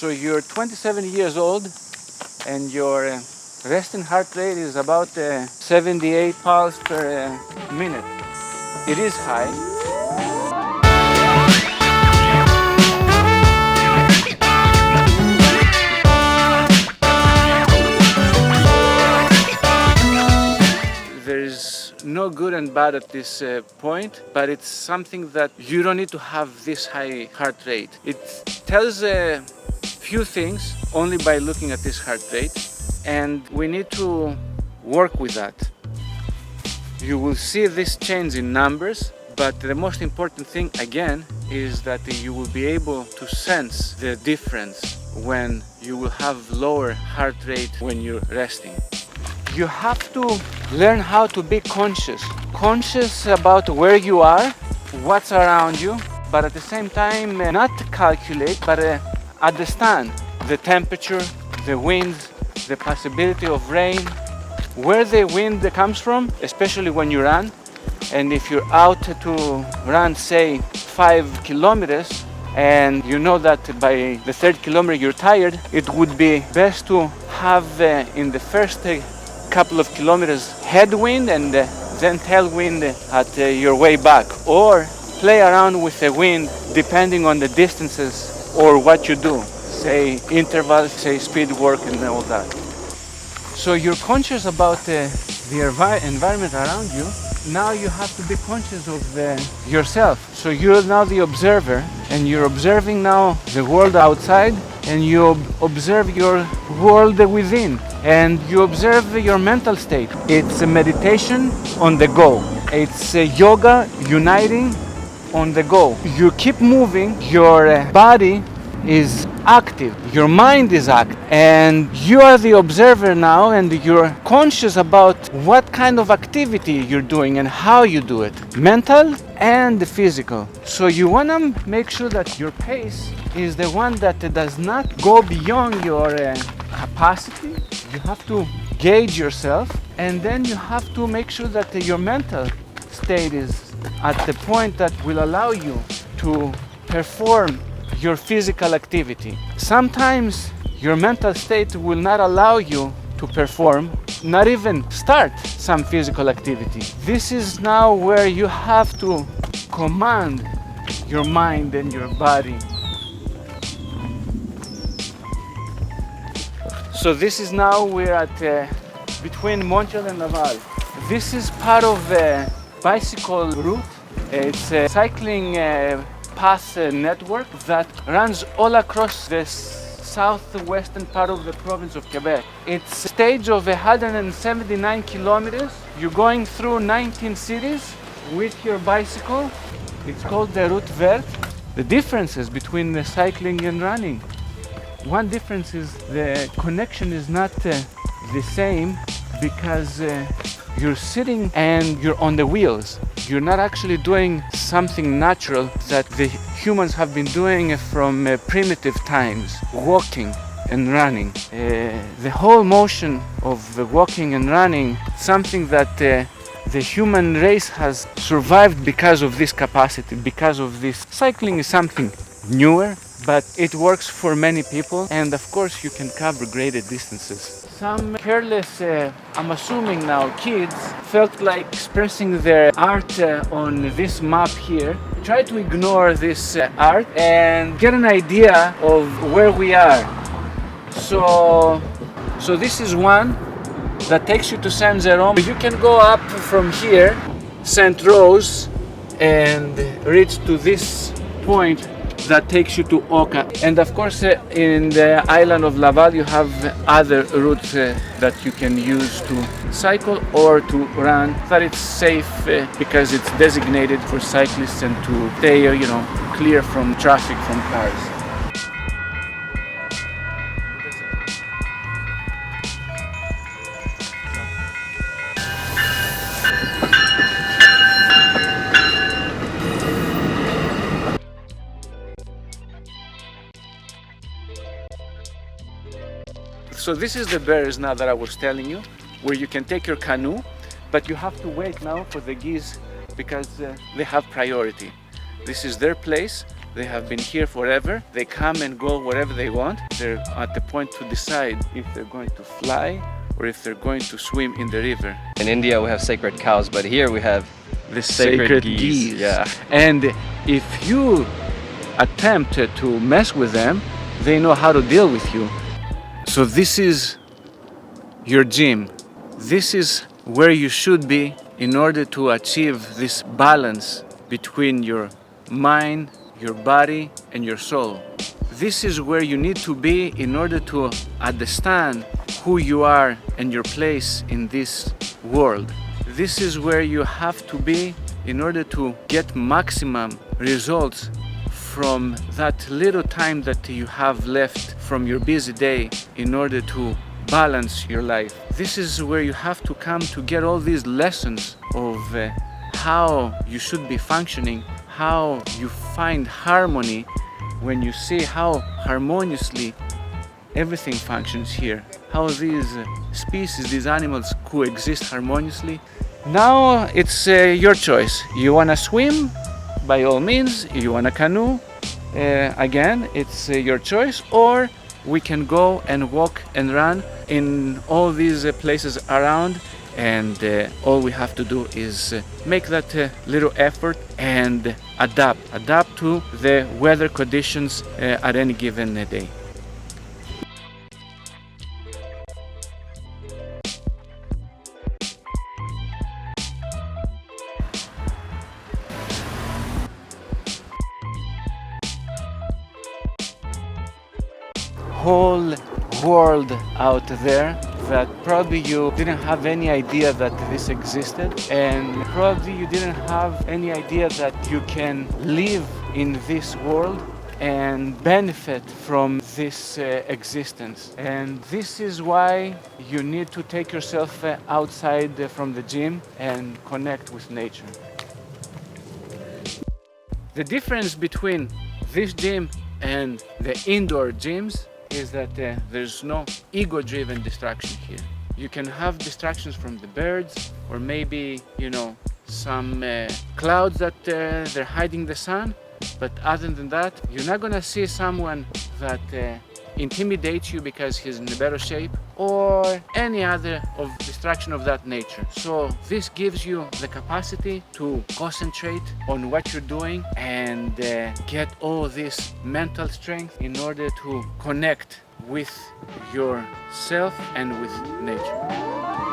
So you're 27 years old and your resting heart rate is about 78 pulse per minute. It is high. There's no good and bad at this point, but it's something that you don't need to have this high heart rate. It tells a few things only by looking at this heart rate, and we need to work with that. You will see this change in numbers, but the most important thing again is that you will be able to sense the difference when you will have lower heart rate when you're resting. You have to learn how to be conscious about where you are, what's around you, but at the same time not calculate, but understand the temperature, the winds, the possibility of rain, where the wind comes from, especially when you run. And if you're out to run, say 5 kilometers, and you know that by the third kilometer you're tired, it would be best to have in the first couple of kilometers headwind and then tailwind at your way back, or play around with the wind depending on the distances or what you do, say intervals, say speed work and all that. So you're conscious about the environment around you. Now you have to be conscious of yourself. So you're now the observer, and you're observing now the world outside, and you observe your world within, and you observe your mental state. It's a meditation on the go. It's a yoga uniting on the go. You keep moving, your body is active, your mind is active, and you are the observer now, and you're conscious about what kind of activity you're doing and how you do it, mental and physical. So you want to make sure that your pace is the one that does not go beyond your capacity. You have to gauge yourself, and then you have to make sure that your mental state is at the point that will allow you to perform your physical activity. Sometimes your mental state will not allow you to perform, not even start some physical activity. This is now where you have to command your mind and your body. So this is now we're at between Montreal and Laval. This is part of a bicycle route. It's a cycling path network that runs all across the southwestern part of the province of Quebec. It's a stage of 179 kilometers. You're going through 19 cities with your bicycle. It's called the Route Verte. The differences between the cycling and running. One difference is the connection is not the same because you're sitting and you're on the wheels. You're not actually doing something natural that the humans have been doing from primitive times, walking and running. The whole motion of the walking and running, something that the human race has survived because of this capacity, because of this. Cycling is something newer, but it works for many people, and of course you can cover greater distances. Some careless, I'm assuming now, kids felt like expressing their art on this map here. Try to ignore this art and get an idea of where we are. So this is one that takes you to Saint Jerome. You can go up from here, Saint Rose, and reach to this point that takes you to Oka. And of course in the island of Laval you have other routes that you can use to cycle or to run, but it's safe because it's designated for cyclists and to stay clear from traffic, from cars. So this is the bears now that I was telling you, where you can take your canoe, but you have to wait now for the geese because they have priority. This is their place, They have been here forever. They come and go wherever they want. They're at the point to decide if they're going to fly or if they're going to swim in the river. In India we have sacred cows, but here we have The sacred geese. Yeah. And if you attempt to mess with them, they know how to deal with you. So this is your gym. This is where you should be in order to achieve this balance between your mind, your body, and your soul. This is where you need to be in order to understand who you are and your place in this world. This is where you have to be in order to get maximum results from that little time that you have left from your busy day in order to balance your life. This is where you have to come to get all these lessons of how you should be functioning, how you find harmony when you see how harmoniously everything functions here, how these species, these animals coexist harmoniously. Now it's your choice. You wanna swim? By all means. You wanna canoe? Again, it's your choice. Or we can go and walk and run in all these places around, and all we have to do is make that little effort and adapt to the weather conditions at any given day. Whole world out there that probably you didn't have any idea that this existed, and probably you didn't have any idea that you can live in this world and benefit from this existence. And this is why you need to take yourself outside from the gym and connect with nature. The difference between this gym and the indoor gyms is that there's no ego-driven distraction here. You can have distractions from the birds, or maybe, some clouds that they're hiding the sun. But other than that, you're not gonna see someone that intimidates you because he's in a better shape, or any other distraction of that nature. So this gives you the capacity to concentrate on what you're doing and get all this mental strength in order to connect with yourself and with nature.